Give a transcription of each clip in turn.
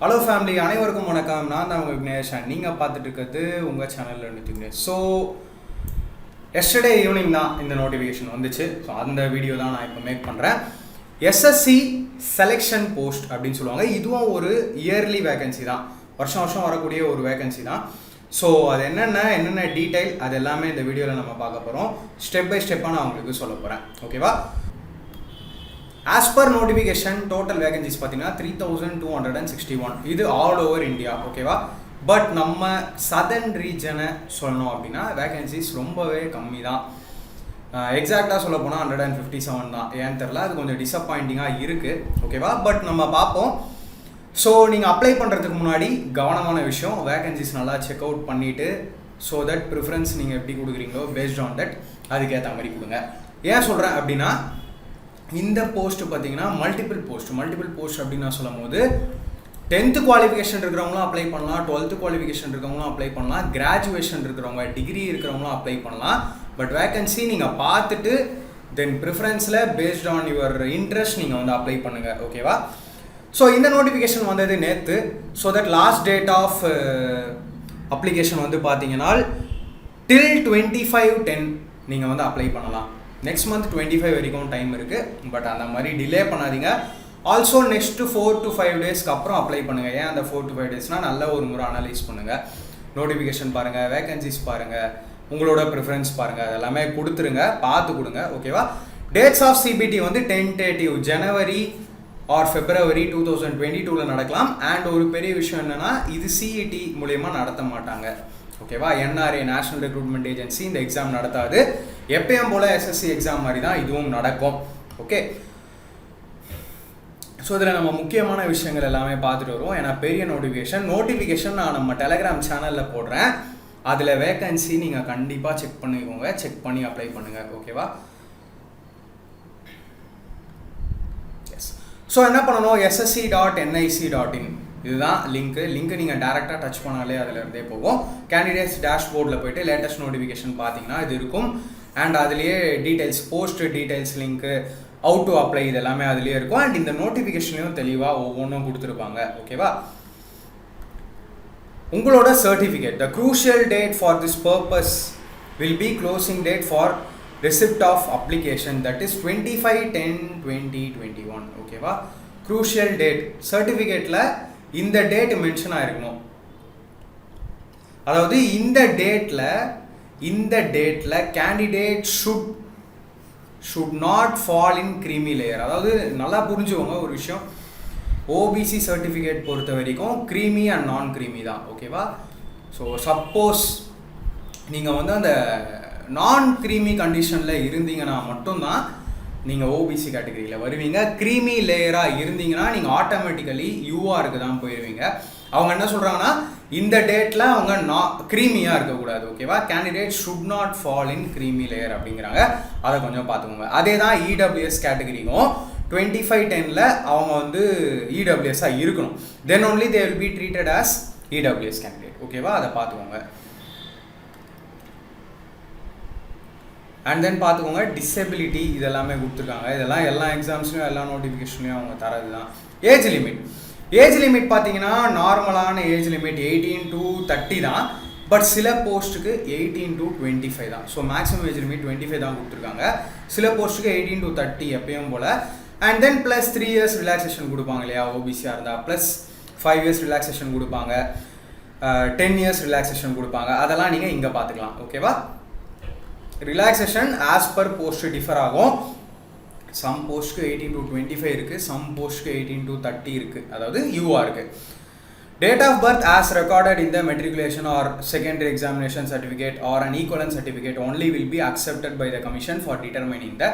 Hello family, அனைவருக்கும் வணக்கம். நான் தான் உங்கள் விக்னேஷ். நீங்கள் பார்த்துட்டு இருக்கிறது உங்கள் சேனலில் விக்னேஷ். ஸோ எஸ்டர்டே ஈவினிங் தான் இந்த நோட்டிஃபிகேஷன் வந்துச்சு. ஸோ அந்த வீடியோ தான் நான் இப்போ மேக் பண்ணுறேன். எஸ்எஸ்சி செலெக்ஷன் போஸ்ட் அப்படின்னு சொல்லுவாங்க. இதுவும் ஒரு இயர்லி வேகன்சி தான், வருஷம் வருஷம் வரக்கூடிய ஒரு வேகன்சி தான். ஸோ அது என்னென்ன டீட்டெயில் அது எல்லாமே இந்த வீடியோவில் நம்ம பார்க்க போகிறோம். ஸ்டெப் பை ஸ்டெப்பாக நான் உங்களுக்கு சொல்ல போகிறேன். ஓகேவா? As per notification total vacancies பார்த்தீங்கன்னா 3261. இது ஆல் ஓவர் இந்தியா. ஓகேவா? பட் நம்ம சதர்ன் ரீஜனை சொல்லணும் அப்படின்னா வேகன்சிஸ் ரொம்பவே கம்மி தான். எக்ஸாக்டாக சொல்ல போனால் 157 தான். ஏன்னு தெரில, அது கொஞ்சம் டிசப்பாயிண்டிங்காக இருக்குது. ஓகேவா? பட் நம்ம பார்ப்போம். ஸோ நீங்கள் அப்ளை பண்ணுறதுக்கு முன்னாடி கவனமான விஷயம், வேகன்சிஸ் நல்லா செக் அவுட் பண்ணிவிட்டு ஸோ தட் ப்ரிஃபரன்ஸ் நீங்கள் எப்படி கொடுக்குறீங்களோ பேஸ்ட் ஆன் தட் அதுக்கேற்ற மாதிரி கொடுங்க. ஏன் சொல்கிறேன் அப்படின்னா, இந்த போஸ்ட் பார்த்தீங்கன்னா மல்டிபிள் போஸ்ட் அப்படின்னு நான் சொல்லும் போது 10th குவாலிஃபிகேஷன் இருக்கிறவங்களும் அப்ளை பண்ணலாம், 12th குவாலிஃபிகேஷன் இருக்கிறவங்களும் அப்ளை பண்ணலாம், கிராஜுவேஷன் இருக்கிறவங்க, டிகிரி இருக்கிறவங்களும் அப்ளை பண்ணலாம். பட் வேகன்சி நீங்கள் பார்த்துட்டு தென் ப்ரிஃபரன்ஸில் பேஸ்ட் ஆன் யுவர் இன்ட்ரெஸ்ட் நீங்கள் வந்து அப்ளை பண்ணுங்கள். ஓகேவா? ஸோ இந்த நோட்டிஃபிகேஷன் வந்தது நேற்று. So that last date of application வந்து பார்த்தீங்கன்னா till 25/10 நீங்கள் வந்து அப்ளை பண்ணலாம். நெக்ஸ்ட் மந்த் 25 வரைக்கும் டைம் இருக்குது. பட் அந்த மாதிரி டிலே பண்ணாதீங்க. ஆல்சோ நெக்ஸ்ட்டு 4 to 5 டேஸ்க்கு அப்புறம் அப்ளை பண்ணுங்கள். ஏன் அந்த 4 to 5 டேஸ்னால் நல்ல ஒரு முறை அனலைஸ் பண்ணுங்கள், நோட்டிஃபிகேஷன் பாருங்கள், வேகன்சிஸ் பாருங்கள், உங்களோட ப்ரிஃபரன்ஸ் பாருங்கள், அதெல்லாமே கொடுத்துருங்க, பார்த்து கொடுங்க. ஓகேவா? டேட்ஸ் ஆஃப் சிபிடி வந்து டென்டேட்டிவ் ஜனவரி ஆர் February 2022 நடக்கலாம். அண்ட் ஒரு பெரிய விஷயம் என்னென்னா, இது சிஇடி மூலயமா நடத்த மாட்டாங்க. ஓகேவா? என்ஆர்ஏ நேஷனல் ரெக்ரூட்மெண்ட் ஏஜென்சி இந்த எக்ஸாம் நடத்தாது. எப்பயும் போல் எஸ்எஸ்சி எக்ஸாம் மாதிரி தான் இதுவும் நடக்கும். ஓகே? ஸோ இதில் நம்ம முக்கியமான விஷயங்கள் எல்லாமே பார்த்துட்டு வருவோம். ஏன்னா பெரிய நோட்டிஃபிகேஷன் நான் நம்ம டெலகிராம் சேனலில் போடுறேன். அதில் வேகன்சி நீங்கள் கண்டிப்பாக செக் பண்ணிக்கோங்க, செக் பண்ணி அப்ளை பண்ணுங்கள். ஓகேவா? எஸ். ஸோ என்ன பண்ணணும், ssc.nic.in இதுதான் லிங்க்கு நீங்கள் டேரெக்டாக டச் பண்ணாலே அதில் இருந்தே போகும். கேண்டிடேட்ஸ் டேஷ்போர்டில் போய்ட்டு லேட்டஸ்ட் நோட்டிஃபிகேஷன் பார்த்தீங்கன்னா இது இருக்கும். அண்ட் அதுலேயே details, post details link, out to apply இது எல்லாமே அதுலேயே இருக்கும். அண்ட் இந்த நோட்டிஃபிகேஷன்லையும் தெளிவாக ஒவ்வொன்றும் கொடுத்துருப்பாங்க. ஓகேவா? உங்களோட certificate, the crucial date for this purpose will be closing date for receipt of application, that is 25/10/2021. ஓகேவா? க்ரூஷியல் டேட் சர்டிஃபிகேட்டில் இந்த டேட் மென்ஷன் ஆகிருக்கணும். அதாவது இந்த டேட்டில் candidate should not fall in creamy layer. அதாவது நல்லா புரிஞ்சுக்கோங்க ஒரு விஷயம், ஓபிசி சர்டிஃபிகேட் பொறுத்த வரைக்கும் க்ரீமி அண்ட் நான் க்ரீமி தான். ஓகேவா? ஸோ சப்போஸ் நீங்கள் வந்து அந்த நான் க்ரீமி கண்டிஷனில் இருந்தீங்கன்னா மட்டும்தான் நீங்கள் ஓபிசி கேட்டகரியில் வருவீங்க. க்ரீமி லேயராக இருந்தீங்கன்னா நீங்கள் ஆட்டோமேட்டிக்கலி யூஆருக்கு தான் போயிடுவீங்க. அவங்க என்ன சொல்கிறாங்கன்னா, இந்த டேட்டில் அவங்க க்ரீமியாக இருக்கக்கூடாது. ஓகேவா? Candidate should not fall in creamy layer அப்படிங்கிறாங்க. அதை கொஞ்சம் பார்த்துக்கோங்க. அதே தான் இடபிள்யூஎஸ் கேட்டகரிக்கும் 25/10 அவங்க வந்து இடபிள்யூஎஸ்ஸாக இருக்கணும். Then only they will be treated as EWS candidate. ஓகேவா? அதை பார்த்துக்கோங்க. அண்ட் தென் பார்த்துக்கோங்க, டிசபிலிட்டி இதெல்லாமே கொடுத்துருக்காங்க. இதெல்லாம் எல்லா எக்ஸாம்ஸ்லையும் எல்லா நோட்டிஃபிகேஷன்லையும் அவங்க தரது தான். ஏஜ் லிமிட் பார்த்தீங்கன்னா நார்மலான ஏஜ் லிமிட் 18 to 30 தான். பட் சில போஸ்ட்டுக்கு 18 to 25 தான். ஸோ மேக்ஸிமம் ஏஜ் லிமிட் 25 தான் கொடுத்துருக்காங்க. சில போஸ்ட்டுக்கு 18 to 30 எப்பயும் போல். And then plus 3 years relaxation கொடுப்பாங்க இல்லையா, ஓபிசியாக இருந்தால் ப்ளஸ் 5 years ரிலாக்ஸேஷன் கொடுப்பாங்க, 10 years ரிலாக்ஸேஷன் கொடுப்பாங்க. அதெல்லாம் நீங்கள் இங்கே பார்த்துக்கலாம். ஓகேவா? Relaxation as per post differ ஆகும். சம் போஸ்ட்டுக்கு 18 to 25 இருக்குது, சம் போஸ்ட்டுக்கு 18 to 30 இருக்குது. அதாவது யூஆ இருக்குது. Date of birth as recorded in the matriculation or secondary examination certificate or an equivalent certificate only will be accepted by the commission for determining the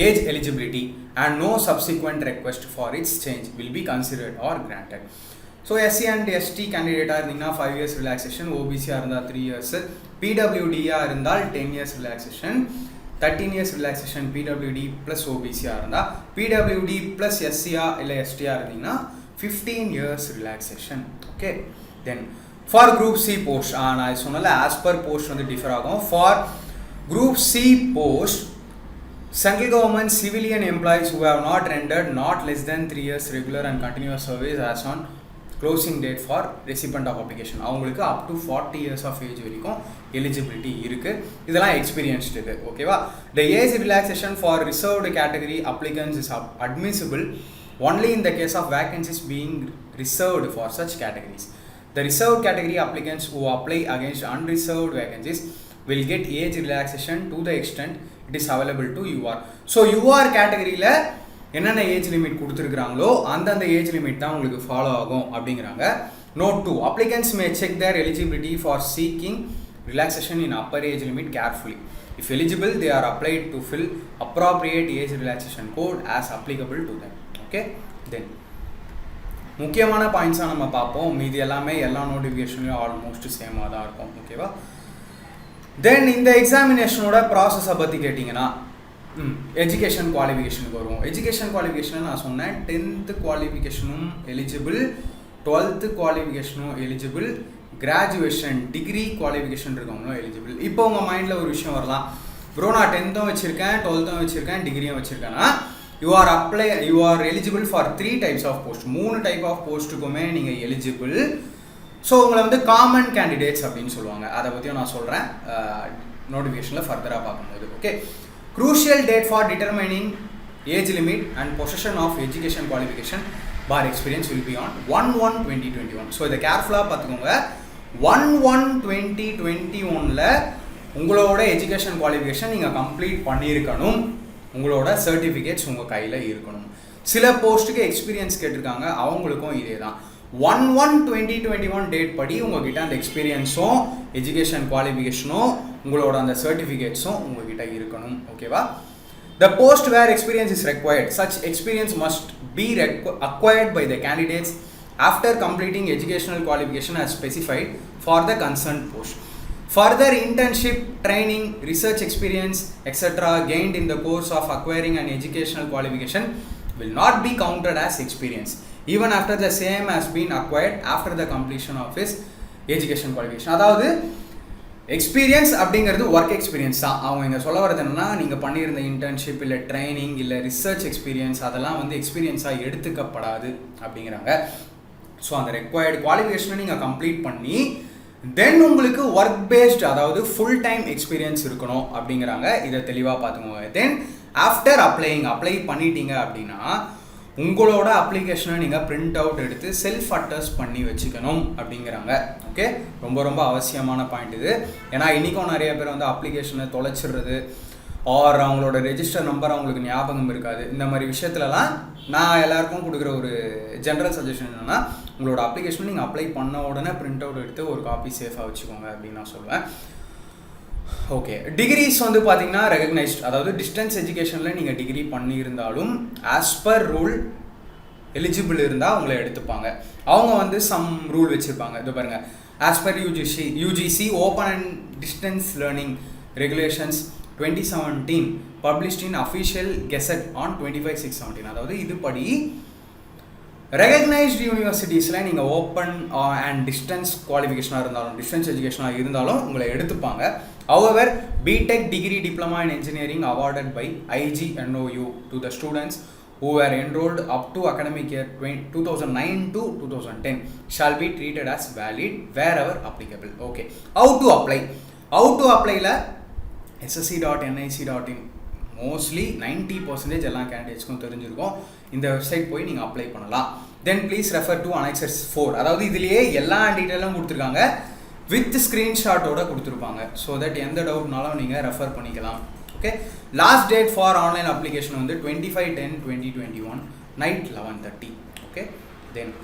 age eligibility and no subsequent request for its change will be considered or granted. So SC and ST கேண்டிடேட்டாக இருந்தீங்கன்னா 5 years relaxation, ஓபிசியாக இருந்தால் 3 years, பிடபிள்யூடியாக இருந்தால் 10 years relaxation, 13 years relaxation PWD plus ஓபிசியாக இருந்தால், PWD plus எஸ்சியா இல்லை எஸ்டியாக இருந்தீங்கன்னா 15 years relaxation. Okay? Then for group C post, நான் சொன்னல ஆஸ் பர் போஸ்ட் வந்து டிஃபர் ஆகும். For group C post, central government civilian employees who have not rendered not less than 3 years regular and continuous service as on closing date for recipient of application. அவங்களுக்கு up to 40 years of age வரைக்கும் eligibility இருக்குது. இதெல்லாம் experienced இது. ஓகேவா? The age relaxation for reserved category applicants is admissible only in the case of vacancies being reserved for such categories. The reserved category applicants who apply against unreserved vacancies will get age relaxation to the extent it is available to UR. So UR கேட்டகரியில் என்னென்ன age limit கொடுத்துருக்குறாங்களோ அந்தந்த age limit தான் உங்களுக்கு follow ஆகும் அப்படிங்கிறாங்க. Note 2. Applicants may check their eligibility for seeking relaxation in upper age limit carefully. If eligible, they are applied to fill appropriate age relaxation code as applicable to them. Okay? Then முக்கியமான பாயிண்ட்ஸாக நம்ம பார்ப்போம். மீதி எல்லாமே எல்லா நோட்டிஃபிகேஷன்லையும் almost சேமாக தான் இருக்கும். ஓகேவா? தென் இந்த எக்ஸாமினேஷனோட ப்ராசஸை பற்றி கேட்டிங்கன்னா எஜுகேஷன் குவாலிஃபிகேஷனுக்கு வருவோம். எஜுகேஷன் குவாலிஃபிகேஷன் நான் சொன்னேன் 10th குவாலிஃபிகேஷனும் எலிஜிபிள், 12th குவாலிஃபிகேஷனும் எலிஜிபிள், கிராஜுவேஷன் டிகிரி குவாலிஃபிகேஷன் இருக்கவங்களும் எலிஜிபிள். இப்போ உங்கள் மைண்டில் ஒரு விஷயம் வரலாம், ப்ரோ நான் 10th வச்சுருக்கேன், 12th வச்சுருக்கேன், டிகிரியும் வச்சுருக்கேன்னா you are eligible for 3 types of post. 3 type of போஸ்ட்டுக்குமே நீங்கள் எலிஜிபிள். ஸோ உங்களை வந்து காமன் கேண்டிடேட்ஸ் அப்படின்னு சொல்லுவாங்க. அதை பற்றியும் நான் சொல்கிறேன் நோட்டிஃபிகேஷனில் ஃபர்தராக பார்க்கும்போது. Okay, crucial date for determining age limit and possession of education qualification bar experience will be on 1/1/2021. So இதை கேர்ஃபுல்லாக பார்த்துக்கோங்க. 1/1/2021 உங்களோட எஜுகேஷன் குவாலிஃபிகேஷன் நீங்கள் கம்ப்ளீட் பண்ணியிருக்கணும். உங்களோட சர்டிஃபிகேட்ஸ் உங்கள் கையில் இருக்கணும். சில போஸ்ட்டுக்கு எக்ஸ்பீரியன்ஸ் கேட்டிருக்காங்க, அவங்களுக்கும் இதே தான். 1/1/2021 டேட் படி உங்ககிட்ட அந்த எக்ஸ்பீரியன்ஸும் எஜுகேஷன் குவாலிஃபிகேஷனும் உங்களோட அந்த சர்டிஃபிகேட்ஸும் உங்ககிட்ட இருக்கணும். ஓகேவா? The post where experience is required. Such experience must be acquired by the candidates after completing educational qualification as specified for the concerned post. Further internship, training, research experience, etc. gained in the course of acquiring an educational qualification will not be counted as experience, even after the same has been acquired after the completion of his education qualification. அதாவது experience அப்படிங்கிறது work experience தான். அவங்க இங்கே சொல்ல வரது என்னன்னா, நீங்கள் பண்ணியிருந்த இன்டர்ன்ஷிப் இல்லை ட்ரைனிங் இல்லை ரிசர்ச் எக்ஸ்பீரியன்ஸ் அதெல்லாம் வந்து எக்ஸ்பீரியன்ஸாக எடுத்துக்கப்படாது அப்படிங்கிறாங்க. ஸோ அந்த ரெக்வயர்டு குவாலிஃபிகேஷனை நீங்கள் கம்ப்ளீட் பண்ணி தென் உங்களுக்கு ஒர்க் பேஸ்ட், அதாவது ஃபுல் டைம் எக்ஸ்பீரியன்ஸ் இருக்கணும் அப்படிங்கிறாங்க. இதை தெளிவாக பார்த்துக்கோங்க. தென் ஆஃப்டர் அப்ளை பண்ணிட்டீங்க அப்படின்னா உங்களோட அப்ளிகேஷனை நீங்கள் பிரிண்ட் அவுட் எடுத்து செல்ஃப் அட்டஸ்ட் பண்ணி வச்சுக்கணும் அப்படிங்கிறாங்க. ஓகே, ரொம்ப ரொம்ப அவசியமான பாயிண்ட் இது. ஏன்னா இன்றைக்கும் நிறைய பேர் வந்து அப்ளிகேஷனை தொலைச்சிடுறது ஆர் அவங்களோட ரெஜிஸ்டர் நம்பர் அவங்களுக்கு ஞாபகம் இருக்காது. இந்த மாதிரி விஷயத்துலலாம் நான் எல்லாருக்கும் கொடுக்குற ஒரு ஜென்ரல் சஜஷன் என்னென்னா, உங்களோட அப்ளிகேஷன் நீங்கள் அப்ளை பண்ண உடனே பிரிண்ட் அவுட் எடுத்து ஒரு காப்பி சேஃபாக வச்சுக்கோங்க அப்படின்னு நான் சொல்லுவேன். ஓகே, டிகிரிஸ் வந்து பார்த்தீங்கன்னா ரெகக்னைஸ்ட், அதாவது டிஸ்டன்ஸ் எஜுகேஷனில் நீங்கள் டிகிரி பண்ணியிருந்தாலும் ஆஸ் பர் ரூல் எலிஜிபிள் இருந்தால் உங்களை எடுத்துப்பாங்க. அவங்க வந்து சம் ரூல் வச்சுருப்பாங்க. இது பாருங்கள், as per UGC open and distance learning regulations 2017 published in official gazette on 25/6/17. அதாவது இதுபடி ரெகக்னைஸ்டு யூனிவர்சிட்டிஸில் நீங்கள் ஓப்பன் அண்ட் டிஸ்டன்ஸ் குவாலிஃபிகேஷனாக இருந்தாலும் டிஸ்டன்ஸ் எஜுகேஷனாக இருந்தாலும் உங்களை எடுத்துப்பாங்க. However, BTech degree diploma in engineering awarded by IGNOU to the students who were enrolled up to academic year 2009 to 2010 shall be treated as valid wherever applicable. Okay, how to apply? ல ssc.nic.in mostly 90% எல்லா கேண்டிடேட்ஸ்க்கும் தெரிஞ்சிருக்கும். இந்த website போய் நீங்கள் apply பண்ணலாம். Then please refer to Annexure 4. அதாவது இதுலேயே எல்லா டீட்டெயிலும் கொடுத்துருக்காங்க, வித் ஸ்க்ரீன்ஷாட்டோட கொடுத்துருப்பாங்க. ஸோ தட் எந்த டவுட்னாலும் நீங்கள் ரெஃபர் பண்ணிக்கலாம். Okay, last date for online application வந்து 25/10/2021 night 11:30. Okay, then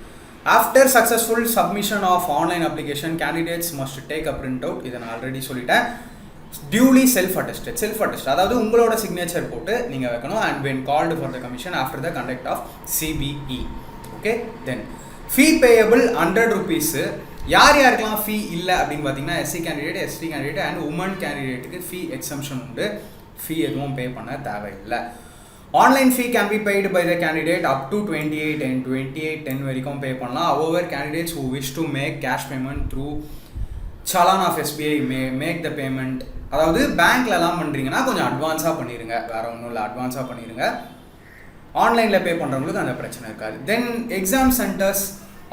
after successful submission of online application candidates must take a print out. இதை நான் ஆல்ரெடி சொல்லிட்டேன். டியூலி செல்ஃப் அட்டஸ்ட் அதாவது உங்களோட சிக்னேச்சர் போட்டு நீங்கள் வைக்கணும். And when called for the commission after the conduct of CBE. Okay, then fee payable 100 rupees. யார் யாருக்கெல்லாம் ஃபீ இல்லை அப்படின்னு பார்த்தீங்கன்னா SC candidate, ST candidate and women கேண்டிடேட்டுக்கு ஃபீ எக்ஸம்ஷன் உண்டு. ஃபீ எதுவும் பே பண்ண தேவையில்லை. Online fee can be paid by the candidate up to 28/10 வரைக்கும் பே பண்ணலாம். Over candidates who wish to make cash payment through challan of SBI make the payment. அதாவது பேங்க்லலாம் பண்ணுறீங்கன்னா கொஞ்சம் அட்வான்ஸாக பண்ணிடுங்க, வேறு ஒன்றும் இல்லை, அட்வான்ஸாக பண்ணிடுங்க. ஆன்லைனில் பே பண்ணுறவங்களுக்கு அந்த பிரச்சனை இருக்காது. தென் எக்ஸாம் சென்டர்ஸ்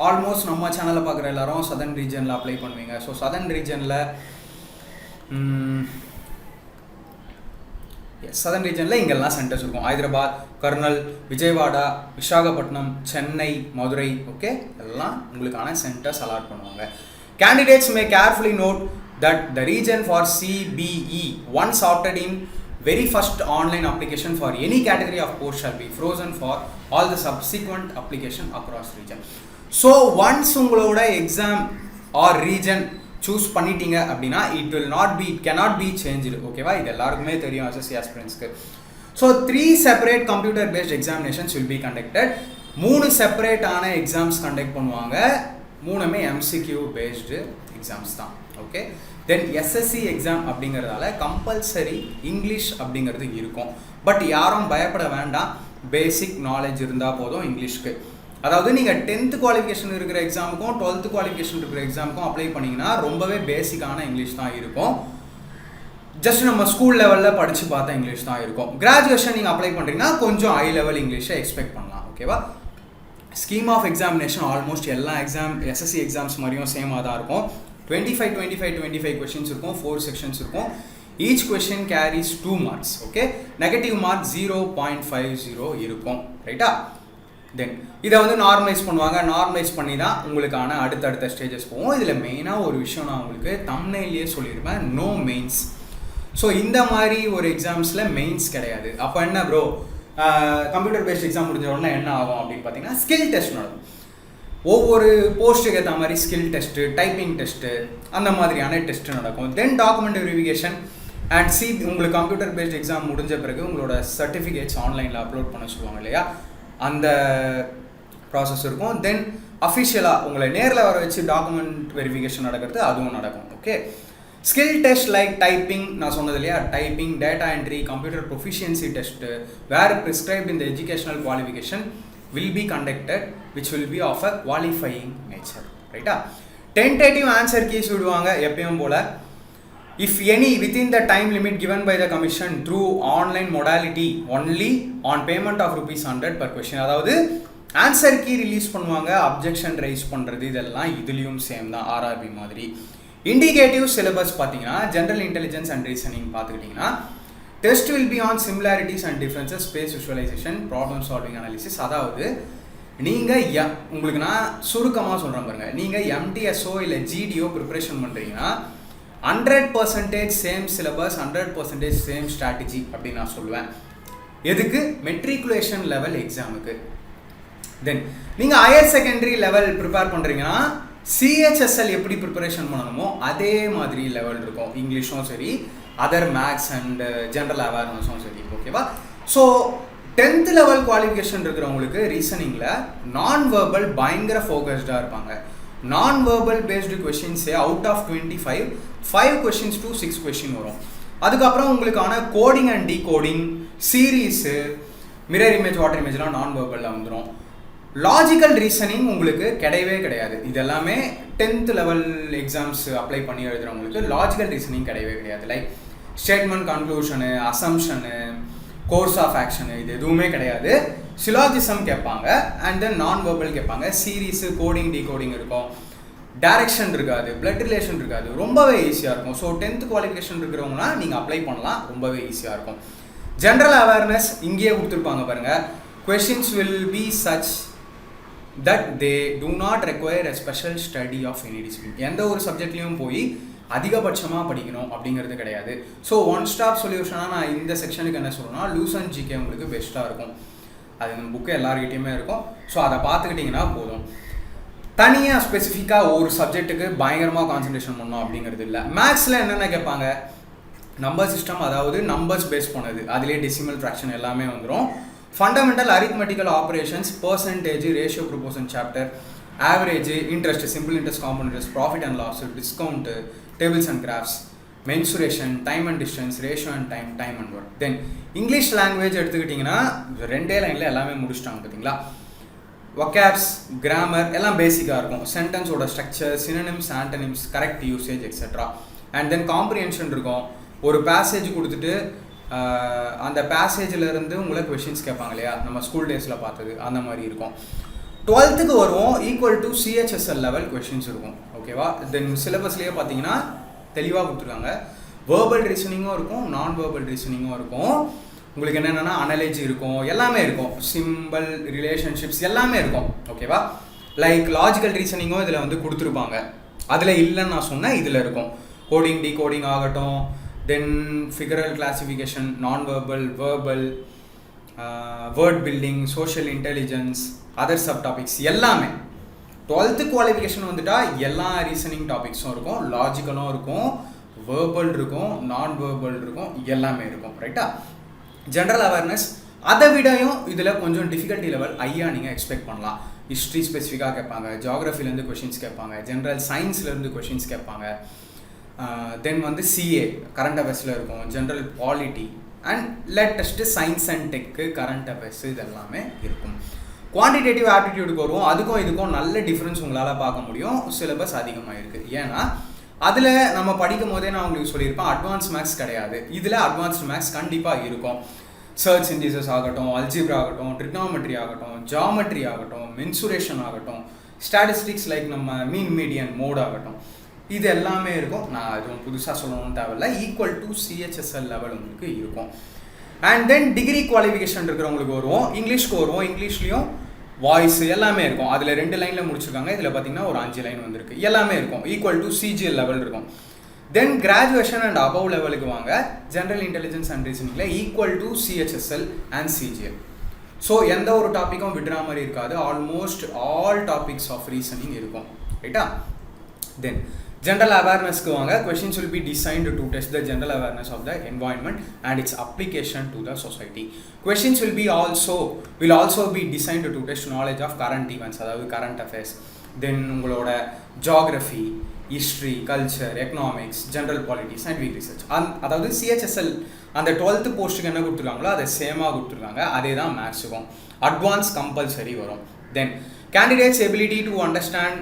ஆல்மோஸ்ட் நம்ம சேனலில் பார்க்குற எல்லாரும் சதர்ன் ரீஜனில் அப்ளை பண்ணுவீங்க. ஸோ சதர்ன் ரீஜனில் இங்கெல்லாம் சென்டர்ஸ் இருக்கும். ஹைதராபாத், கர்னல், விஜயவாடா, விசாகப்பட்டினம், சென்னை, மதுரை. ஓகே, எல்லாம் உங்களுக்கான சென்டர்ஸ் அலாட் பண்ணுவாங்க. Candidates may carefully note that the region for CBE once opted in very first online application for any category of post shall be frozen for all the subsequent application across region. So once உங்களோட exam or region choose பண்ணிட்டீங்க அப்படின்னா it cannot be changed. ஓகேவா, இது எல்லாருக்குமே தெரியும் SSC aspirantsக்கு. So 3 separate computer based examinations will be conducted. 3 separate ஆன exams conduct பண்ணுவாங்க. 3மே MCQ based exams தான். ஓகே, தென் SSC எக்ஸாம் அப்படிங்கிறதால கம்பல்சரி இங்கிலீஷ் அப்படிங்கிறது இருக்கும். பட் யாரும் பயப்பட வேண்டாம், பேசிக் நாலேஜ் இருந்தால் போதும் இங்கிலீஷ்க்கு. அதாவது நீங்கள் 10th குவாலிஃபிகேஷன் இருக்கிற எக்ஸாமுக்கும் 12th குவாலிஃபிகேஷன் இருக்கிற எக்ஸாமுக்கும் அப்ளை பண்ணிங்கன்னா ரொம்பவே பேசிக்கான இங்கிலீஷ் தான் இருக்கும். ஜஸ்ட் நம்ம ஸ்கூல் லெவலில் படித்து பார்த்த இங்கிலீஷ் தான் இருக்கும். கிராஜுவேஷன் நீங்கள் அப்ளை பண்ணுறீங்கன்னா கொஞ்சம் ஹை லெவல் இங்கிலீஷை எக்ஸ்பெக்ட் பண்ணலாம். ஓகேவா, ஸ்கீம் ஆஃப் எக்ஸாமினேஷன் ஆல்மோஸ்ட் எல்லா SSC எக்ஸாம்ஸ் மாதிரியும் சேமாக தான் இருக்கும். 25 கொஷின்ஸ் இருக்கும், 4 செக்ஷன்ஸ் இருக்கும். Each question carries 2 marks. Okay, negative mark 0.50 இருக்கும். ரைட்டா, தென் இதை நார்மலைஸ் பண்ணுவாங்க. நார்மலைஸ் பண்ணி தான் உங்களுக்கான அடுத்தடுத்த ஸ்டேஜஸ் போகும். இதில் மெயினாக ஒரு விஷயம் நான் உங்களுக்கு தம்ப்நெயிலே சொல்லியிருப்பேன், நோ மெயின்ஸ். ஸோ இந்த மாதிரி ஒரு எக்ஸாம்ஸில் மெயின்ஸ் கிடையாது. அப்போ என்ன ப்ரோ, கம்ப்யூட்டர் பேஸ்ட் எக்ஸாம் முடிஞ்ச உடனே என்ன ஆகும் அப்படின்னு பார்த்தீங்கன்னா ஸ்கில் டெஸ்ட் நடக்கும். ஒவ்வொரு போஸ்ட்டுக்கு ஏற்ற மாதிரி ஸ்கில் டெஸ்ட்டு, டைப்பிங் டெஸ்ட்டு, அந்த மாதிரியான டெஸ்ட்டு நடக்கும். தென் டாக்குமெண்ட் வெரிஃபிகேஷன் அண்ட் உங்களுக்கு கம்ப்யூட்டர் பேஸ்ட் எக்ஸாம் முடிஞ்ச பிறகு உங்களோட சர்டிஃபிகேட்ஸ் ஆன்லைனில் அப்லோட் பண்ண சொல்லுவாங்க இல்லையா, அந்த ப்ராசஸ் இருக்கும். தென் அஃபிஷியலாக உங்களை நேரில் வர வச்சு டாக்குமெண்ட் வெரிஃபிகேஷன் நடக்கிறது, அதுவும் நடக்கும். Okay, skill test like typing, நான் சொன்னது இல்லையா, typing, data entry, computer proficiency test where prescribed in the educational qualification will be conducted which will be of a qualifying nature. ரைட்டா, டென்டேட்டிவ் ஆன்சர் கீஸ் விடுவாங்க எப்பயும் போல். if any within the time limit given by the commission through online modality only on payment of ₹100 per question. அதாவது answer key release பண்ணுவாங்க, objection raise பண்ணுறது, இதெல்லாம் இதுலேயும் same தான், RRB மாதிரி. இண்டிகேட்டிவ் சிலபஸ் பார்த்தீங்கன்னா ஜென்ரல் இன்டெலிஜென்ஸ் அண்ட் ரீசனிங் பார்த்துக்கிட்டிங்கன்னா test will be on similarities and differences, space visualisation, problem solving analysis. அதாவது நீங்கள் உங்களுக்கு நான் சுருக்கமாக சொல்கிறேன் பாருங்க, நீங்கள் MTSO இல்லை GDO ப்ரிப்பரேஷன் பண்ணுறீங்கன்னா 100% சேம் சிலபஸ், 100% சேம் ஸ்ட்ராட்டஜி அப்படின்னு நான் சொல்லுவேன். எதுக்கு? மெட்ரிகுலேஷன் லெவல் எக்ஸாமுக்கு. தென் நீங்கள் ஹையர் செகண்டரி லெவல் ப்ரிப்பேர் பண்ணுறீங்கன்னா CHSL எப்படி ப்ரிப்பரேஷன் பண்ணணுமோ அதே மாதிரி லெவல் இருக்கும். இங்கிலீஷும் சரி, அதர் மேக்ஸ் அண்ட் ஜென்ரல் அவேர்னஸும் சரி. ஓகேவா, ஸோ 10th லெவல் குவாலிஃபிகேஷன் இருக்கிறவங்களுக்கு ரீசனிங்கில் நான் வெர்பல் பயங்கர ஃபோக்கஸ்டாக இருப்பாங்க. நான் வெர்பல் பேஸ்டு கொஷின்ஸே out of 25 5 questions to 6 question வரும். அதுக்கப்புறம் உங்களுக்கான coding and decoding, series, mirror image, water இமேஜ்லாம் நான் வெர்பலில் வந்துடும். லாஜிக்கல் ரீசனிங் உங்களுக்கு கிடையவே கிடையாது. இது எல்லாமே 10th லெவல் எக்ஸாம்ஸ் அப்ளை பண்ணி எழுதுகிறவங்களுக்கு லாஜிக்கல் ரீசனிங் கிடையவே கிடையாது. Like statement, conclusion, assumption, course of action, இது எதுவுமே கிடையாது. சிலாஜிசம் கேட்பாங்க அண்ட் தென் நான் வெர்பல் கேட்பாங்க. சீரீஸு, கோடிங், டீகோடிங் இருக்கும். டைரக்ஷன் இருக்காது, பிளட் ரிலேஷன் இருக்காது. ரொம்பவே ஈஸியாக இருக்கும். ஸோ 10th குவாலிஃபிகேஷன் இருக்கிறவங்கன்னா நீங்கள் அப்ளை பண்ணலாம், ரொம்பவே ஈஸியாக இருக்கும். ஜென்ரல் அவேர்னஸ் இங்கேயே கொடுத்துருப்பாங்க பாருங்கள். questions will be such that they do not require a special study of any discipline. எந்த ஒரு சப்ஜெக்ட்லேயும் போய் அதிகபட்சமாக படிக்கணும் அப்படிங்கிறது கிடையாது. ஸோ ஒன் ஸ்டாப் சொல்யூஷனாக நான் இந்த செக்ஷனுக்கு என்ன சொல்லணும்னா லூஸ் அண்ட் ஜிகே உங்களுக்கு பெஸ்ட்டாக இருக்கும். அது இந்த புக்கு எல்லாருக்கிட்டையுமே இருக்கும். ஸோ அதை பார்த்துக்கிட்டிங்கன்னா போதும். தனியாக ஸ்பெசிஃபிக்காக ஒரு சப்ஜெக்ட்டுக்கு பயங்கரமாக கான்சன்ட்ரேஷன் பண்ணணும் அப்படிங்கிறது இல்லை. மேக்ஸில் என்னென்ன கேட்பாங்க, நம்பர் சிஸ்டம், அதாவது நம்பர்ஸ் பேஸ் பண்ணது, அதிலே டெசிமல் ஃப்ராக்ஷன் எல்லாமே வந்துடும். Fundamental arithmetical operations, percentage, ratio proportion chapter, average, interest, simple interest, compound interest, profit and loss, discount, tables and graphs, mensuration, time and distance, ratio and time, time and work. Then English language எடுத்துக்கிட்டிங்கன்னா 2 லைனில் எல்லாமே முடிச்சிட்டாங்க பார்த்தீங்களா. வொக்காப்ஸ், grammar எல்லாம் பேசிக்காக இருக்கும். சென்டென்ஸோட structure, synonyms, antonyms, correct usage etcetera. And then comprehension இருக்கும். ஒரு பேசேஜ் கொடுத்துட்டு அந்த பேசேஜில் இருந்து உங்களை கொஷின்ஸ் கேட்பாங்க இல்லையா, நம்ம ஸ்கூல் டேஸில் பார்த்தது அந்த மாதிரி இருக்கும். டுவெல்த்துக்கு வருவோம். Equal to CHSL level questions இருக்கும். ஓகேவா? தென் சிலபஸ்லேயே பார்த்தீங்கன்னா தெளிவாக கொடுத்துருக்காங்க. வேர்பல் ரீசனிங்கும் இருக்கும், நான் வேர்பல் ரீசனிங்கும் இருக்கும். உங்களுக்கு என்னென்னா அனலைஜி இருக்கும், எல்லாமே இருக்கும். சிம்பிள் ரிலேஷன்ஷிப்ஸ் எல்லாமே இருக்கும். ஓகேவா? லைக் லாஜிக்கல் ரீசனிங்கும் இதில் வந்து கொடுத்துருப்பாங்க. அதில் இல்லைன்னு நான் சொன்னேன், இதில் இருக்கும். கோடிங் டிகோடிங் ஆகட்டும், தென் ஃபிகரல் கிளாசிஃபிகேஷன், நான் verbal, verbal, word building, social intelligence, other sub topics எல்லாமே. 12th குவாலிஃபிகேஷன் வந்துட்டா எல்லா ரீசனிங் டாபிக்ஸும் இருக்கும், லாஜிக்கலும் இருக்கும், வேர்பல் இருக்கும், நான் வேர்பல் இருக்கும், எல்லாமே இருக்கும். ரைட்டா? ஜென்ரல் அவேர்னஸ் அதை விடையும் இதில் கொஞ்சம் டிஃபிகல்ட்டி லெவல் ஐயா நீங்கள் எக்ஸ்பெக்ட் பண்ணலாம். ஹிஸ்ட்ரி ஸ்பெசிஃபிக்காக கேட்பாங்க, ஜியாகிரஃபிலேருந்து கொஷின்ஸ் கேட்பாங்க, ஜென்ரல் சயின்ஸ்லேருந்து கொஷின்ஸ் கேட்பாங்க. தென் வந்து சிஏ கரண்ட் அஃபேர்ஸில் இருக்கும், general polity and latest science and tech current affairs இதெல்லாமே இருக்கும். குவான்டிடேட்டிவ் ஆப்டிடியூடுக்கு வருவோம். அதுக்கும் இதுக்கும் நல்ல டிஃப்ரென்ஸ் உங்களால் பார்க்க முடியும். சிலபஸ் அதிகமாக இருக்குது. ஏன்னா அதில் நம்ம படிக்கும் போதே நான் உங்களுக்கு சொல்லியிருப்பேன், அட்வான்ஸ் மேக்ஸ் கிடையாது. இதில் அட்வான்ஸ்டு மேக்ஸ் கண்டிப்பாக இருக்கும். சர்ச் இண்டிசஸ் ஆகட்டும், அல்ஜிப்ரா ஆகட்டும், ட்ரிக்னாமெட்ரி ஆகட்டும், ஜாமெட்ரி ஆகட்டும், மென்சுரேஷன் ஆகட்டும், ஸ்டாட்டிஸ்டிக்ஸ் லைக் நம்ம மீன் மீடியன் மோட் ஆகட்டும், இது எல்லாமே இருக்கும். நான் எதுவும் புதுசாக சொல்லணும்னு தேவையில்லை. ஈக்குவல் டு சிஹெச்எஸ்எல் லெவல் உங்களுக்கு இருக்கும். அண்ட் தென் டிகிரி குவாலிஃபிகேஷன் இருக்கிறவங்களுக்கு வருவோம். இங்கிலீஷ்க்கு வருவோம். இங்கிலீஷ்லேயும் வாய்ஸ் எல்லாமே இருக்கும். அதில் 2 லைனில் முடிச்சிருக்காங்க. இதில் பார்த்தீங்கன்னா ஒரு 5 லைன் வந்திருக்கு. எல்லாமே இருக்கும். ஈக்குவல் டு சிஜிஎல் லெவல் இருக்கும். தென் கிராஜுவேஷன் அண்ட் அபவ் லெவலுக்கு வாங்க. ஜென்ரல் இன்டெலிஜென்ஸ் அண்ட் ரீசனிங்கில் equal to CHSL and CGL. So எந்த ஒரு டாப்பிக்கும் விடுற மாதிரி இருக்காது. Almost all topics of reasoning இருக்கும். ரைட்டா? தென் general awareness ku vaanga. Questions will be designed to test the general awareness of the environment and its application to the society. Questions will also be designed to test knowledge of current events, adhaadu current affairs, then ungaloda geography, history, culture, economics, general politics, scientific research. Adhaadu CHSL and the 12th post ku enna kuduthirukangalo adha same ah kuduthirukanga, adhe dhaan maths ku advance compulsory varum. Then candidates ability to understand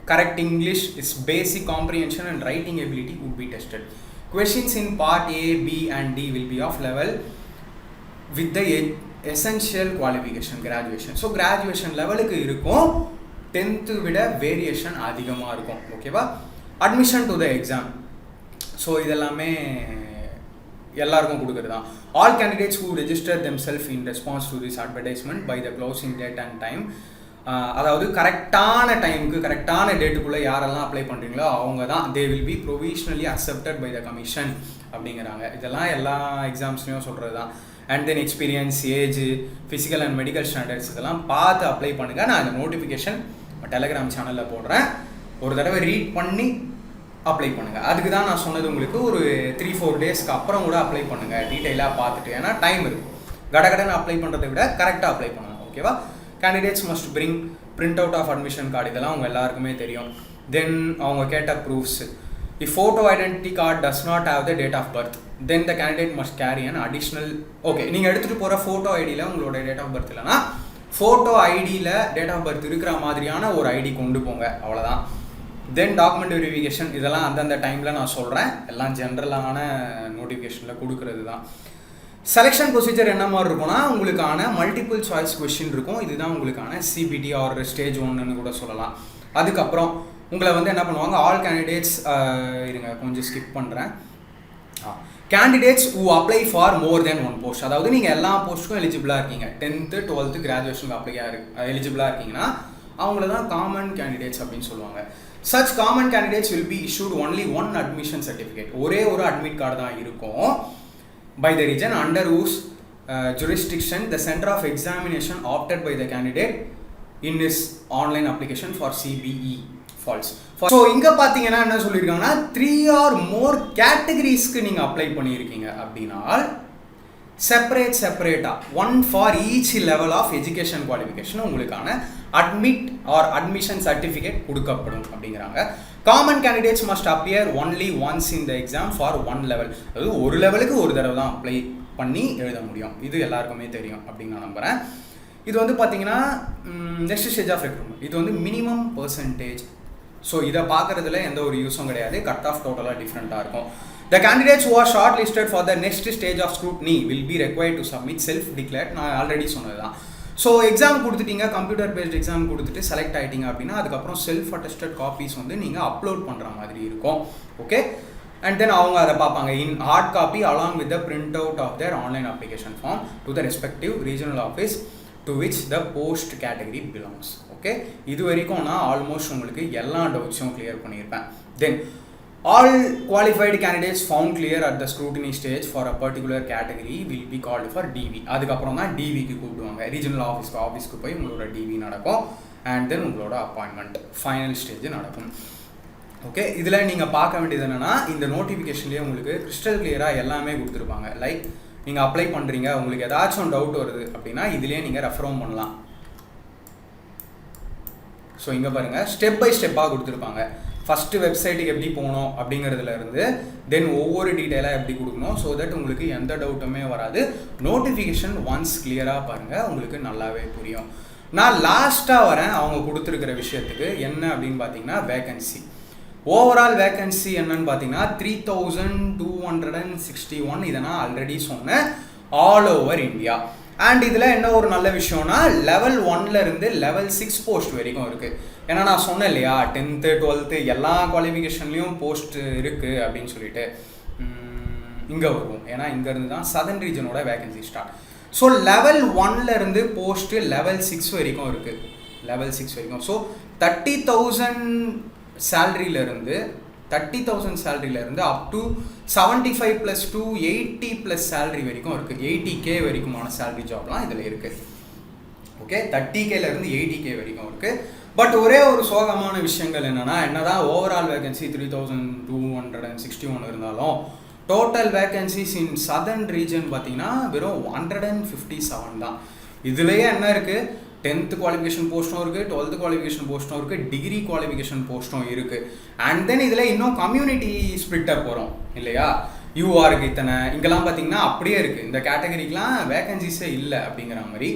correct English, is basic comprehension and writing ability would be tested. Questions in part A, B and D will be of level with the essential qualification graduation. So graduation level ku irukum, 10th vida variation adhigama irukum. Okay ba? Admission to the exam. So idellame எல்லாருக்கும் கொடுக்குறது தான். All candidates who register themselves in response to this advertisement by the closing date and time, அதாவது கரெக்டான டைமுக்கு கரெக்டான டேட்டுக்குள்ளே யாரெல்லாம் apply பண்ணுறீங்களோ அவங்க தான் they will be provisionally accepted by the commission அப்படிங்கிறாங்க. இதெல்லாம் எல்லா எக்ஸாம்ஸ்லையும் சொல்கிறது தான். And then experience, age, physical and medical standards இதெல்லாம் பார்த்து அப்ளை பண்ணுங்கள். நான் இந்த நோட்டிஃபிகேஷன் டெலகிராம் சேனலில் போடுறேன். ஒரு தடவை ரீட் பண்ணி அப்ளை பண்ணுங்கள். அதுக்கு தான் நான் சொன்னது உங்களுக்கு ஒரு 3-4 டேஸ்க்கு அப்புறம் கூட அப்ளை பண்ணுங்கள், டீட்டெயிலாக பார்த்துட்டு. ஏன்னா டைம் இருக்குது. கடகடன்னு அப்ளை பண்ணுறதை விட கரெக்டாக அப்ளை பண்ணணும். ஓகேவா? Candidates must bring printout of admission card. இதெல்லாம் அவங்க எல்லாருக்குமே தெரியும். தென் அவங்க கேட்ட proofs. If photo identity card does not have the date of birth, then the candidate must carry an additional. Okay, நீங்கள் எடுத்துகிட்டு போகிற ஃபோட்டோ ஐடியில் உங்களோட டேட் ஆஃப் பர்த் இல்லைனா ஃபோட்டோ ஐடியில் டேட் ஆஃப் பர்த் இருக்கிற மாதிரியான ஒரு ஐடி கொண்டு போங்க, அவ்வளோதான். தென் டாக்குமெண்ட் வெரிஃபிகேஷன், இதெல்லாம் அந்தந்த டைமில் நான் சொல்கிறேன். எல்லாம் ஜென்ரலான நோட்டிஃபிகேஷனில் கொடுக்கறது தான். செலெக்ஷன் ப்ரொசீஜர் என்ன மாதிரி இருக்கும்னா, உங்களுக்கான மல்டிபிள் சாய்ஸ் கொஸ்டின் இருக்கும். இதுதான் உங்களுக்கான சிபிடி ஆர் ஸ்டேஜ் 1ன்னு கூட சொல்லலாம். அதுக்கப்புறம் உங்களை வந்து என்ன பண்ணுவாங்க, ஆல் கேண்டிடேட்ஸ், இருங்க கொஞ்சம் ஸ்கிப் பண்ணுறேன். Candidates who apply for more than one post, அதாவது நீங்கள் எல்லா போஸ்ட்டுக்கும் எலிஜிபிளாக இருக்கீங்க, 10th 12th கிராஜுவேஷனுக்கு அப்ளை எலிஜிபிளாக இருக்கீங்கன்னா அவங்கள தான் காமன் கேண்டிடேட்ஸ் அப்படின்னு சொல்லுவாங்க. such common candidates will be issued only one admission certificate. ஒரே ஒரு அட்மிட் கார்டு தான் இருக்கும். By the region under whose jurisdiction the center of examination opted by the candidate in his online application for CBE falls. So இங்க பாத்தீங்கன்னா என்ன சொல்லிருக்காங்கன்னா 3 or more categoriesக்கு நீங்க apply பண்ணியிருக்கீங்க அப்படின்னா செப்பரேட்டா one for each level of education qualification உங்களுக்கான admit or admission certificate கொடுக்கப்படும் அப்படிங்கிறாங்க. Common candidates must appear only once in the exam for one level. அதாவது ஒரு லெவலுக்கு ஒரு தடவை தான் அப்ளை பண்ணி எழுத முடியும். இது எல்லாருக்குமே தெரியும் அப்படின்னு நான் நம்புகிறேன். இது வந்து பார்த்தீங்கன்னா நெக்ஸ்ட் ஸ்டேஜ் ஆஃப் ரெக்ரூட்மெண்ட். இது வந்து மினிமம் பர்சன்டேஜ். ஸோ இதை பார்க்குறதுல எந்த ஒரு யூஸும் கிடையாது. கட் ஆஃப் டோட்டலாக டிஃப்ரெண்ட்டாக இருக்கும். The candidates who are shortlisted for the next stage of scrutiny will be required to submit self-declared. நான் ஆல்ரெடி சொன்னது தான். ஸோ எக்ஸாம் கொடுத்துட்டீங்க, கம்ப்யூட்டர் பேஸ்ட் எக்ஸாம் கொடுத்துட்டு செலக்ட் ஆகிட்டீங்க அப்படின்னா அதுக்கப்புறம் செல்ஃப் அட்டஸ்டட் காப்பீஸ் வந்து நீங்கள் அப்லோட் பண்ணுற மாதிரி இருக்கும். ஓகே, அண்ட் தென் அவங்க அதை பார்ப்பாங்க in hard copy along with the print out of their online application form to the respective regional office to which the post category belongs. Okay, இது வரைக்கும் நான் ஆல்மோஸ்ட் உங்களுக்கு எல்லா டவுட்ஸும் கிளியர் பண்ணியிருப்பேன். தென் all qualified candidates found clear at the scrutiny stage for a particular category will be called for DV. அதுக்கப்புறம் தான் டிவிக்கு கூப்பிடுவாங்க. ரீஜனல் ஆஃபீஸ்க்கு போய் உங்களோட டிவி நடக்கும் அண்ட் தென் உங்களோட அப்பாயின்மெண்ட் ஃபைனல் ஸ்டேஜ் நடக்கும். ஓகே, இதில் நீங்கள் பார்க்க வேண்டியது என்னென்னா இந்த நோட்டிஃபிகேஷன்லேயே உங்களுக்கு கிறிஸ்டல் கிளியராக எல்லாமே கொடுத்துருப்பாங்க. லைக் நீங்கள் அப்ளை பண்ணுறீங்க, உங்களுக்கு ஏதாச்சும் டவுட் வருது அப்படின்னா இதுலேயே நீங்கள் ரெஃபரும் பண்ணலாம். ஸோ இங்கே பாருங்கள், ஸ்டெப் பை ஸ்டெப்பாக கொடுத்துருப்பாங்க. ஃபஸ்ட்டு வெப்சைட்டுக்கு எப்படி போகணும் அப்படிங்கிறதுலேருந்து தென் ஒவ்வொரு டீட்டெயிலாக எப்படி கொடுக்கணும், ஸோ தட் உங்களுக்கு எந்த டவுட்டுமே வராது. நோட்டிஃபிகேஷன் ஒன்ஸ் கிளியராக பாருங்கள், உங்களுக்கு நல்லாவே புரியும். நான் லாஸ்ட்டாக வரேன் அவங்க கொடுத்துருக்கிற விஷயத்துக்கு என்ன அப்படின்னு பார்த்தீங்கன்னா வேகன்சி. ஓவரால் வேகன்சி என்னன்னு பார்த்தீங்கன்னா 3261. இதை நான் ஆல்ரெடி சொன்னேன், ஆல் ஓவர் இந்தியா. அண்ட் இதில் என்ன ஒரு நல்ல விஷயம்னா லெவல் 1லேருந்து லெவல் 6 போஸ்ட் வரைக்கும் இருக்குது. ஏன்னா நான் சொன்னேன் இல்லையா 10th 12th எல்லா குவாலிஃபிகேஷன்லேயும் போஸ்ட் இருக்குது அப்படின்னு சொல்லிட்டு இங்கே வருவோம். ஏன்னா இங்கேருந்து தான் சதர்ன் ரீஜனோட வேகன்சி ஸ்டார்ட். ஸோ லெவல் 1லேருந்து போஸ்ட்டு லெவல் 6 வரைக்கும் இருக்குது. லெவல் 6 வரைக்கும். ஸோ 30,000 சேலரியிலேருந்து அப் டு 75+ to 80+ சேலரி வரைக்கும் இருக்குது. 80K வரைக்குமான சேலரி ஜாப்லாம் இதில் இருக்குது. ஓகே, 30Kலேருந்து 80K வரைக்கும் இருக்குது. பட் ஒரே ஒரு சோகமான விஷயங்கள் என்னென்னா, என்னதான் ஓவரால் வேகன்சி 3261 இருந்தாலும் டோட்டல் வேகன்சிஸ் இன் சதர்ன் ரீஜன் பார்த்தீங்கன்னா வெறும் 157 தான். இதுலேயே என்ன இருக்குது, 10th குவாலிஃபிகேஷன் போஸ்ட்டும் இருக்குது, 12th குவாலிஃபிகேஷன் போஸ்ட்டும் இருக்குது, டிகிரி குவாலிஃபிகேஷன் போஸ்ட்டும் இருக்குது. அண்ட் தென் இதில் இன்னும் கம்யூனிட்டி ஸ்ப்ளிட்டர் போகிறோம் இல்லையா, யூஆருக்கு இத்தனை, இங்கெல்லாம் பார்த்தீங்கன்னா அப்படியே இருக்குது. இந்த கேட்டகரிக்கெலாம் வேகன்சிஸே இல்லை அப்படிங்கிற மாதிரி.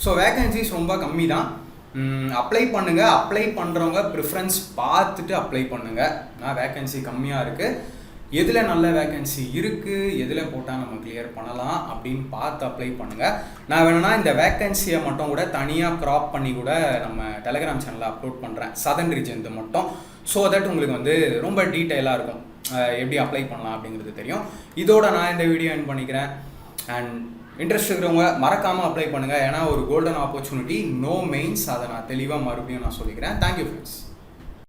ஸோ வேகன்சிஸ் ரொம்ப கம்மி தான். அப்ளை பண்ணுங்கள். அப்ளை பண்ணுறவங்க ப்ரிஃபரன்ஸ் பார்த்துட்டு அப்ளை பண்ணுங்கள். நான் வேகன்சி கம்மியாக இருக்குது, எதில் நல்ல வேகன்சி இருக்குது, எதில் போட்டால் நம்ம கிளியர் பண்ணலாம் அப்படின்னு பார்த்து அப்ளை பண்ணுங்கள். நான் வேணும்னா இந்த வேகன்சியை மட்டும் கூட தனியாக க்ராப் பண்ணி கூட நம்ம டெலகிராம் சேனலில் அப்லோட் பண்ணுறேன், சதர்ன் ரீஜன் மட்டும். ஸோ தட் உங்களுக்கு வந்து ரொம்ப டீட்டெயிலாக இருக்கும், எப்படி அப்ளை பண்ணலாம் அப்படிங்கிறது தெரியும். இதோட நான் இந்த வீடியோ எண்ட் பண்ணிக்கிறேன். அண்ட் இன்ட்ரெஸ்ட் இருக்கிறவங்க மறக்காமல் அப்ளை பண்ணுங்கள். ஏன்னா ஒரு கோல்டன் ஆப்பர்ச்சுனிட்டி, நோ மெயின்ஸ். அதை நான் தெளிவாக மறுபடியும் நான் சொல்லிக்கிறேன். Thank you friends.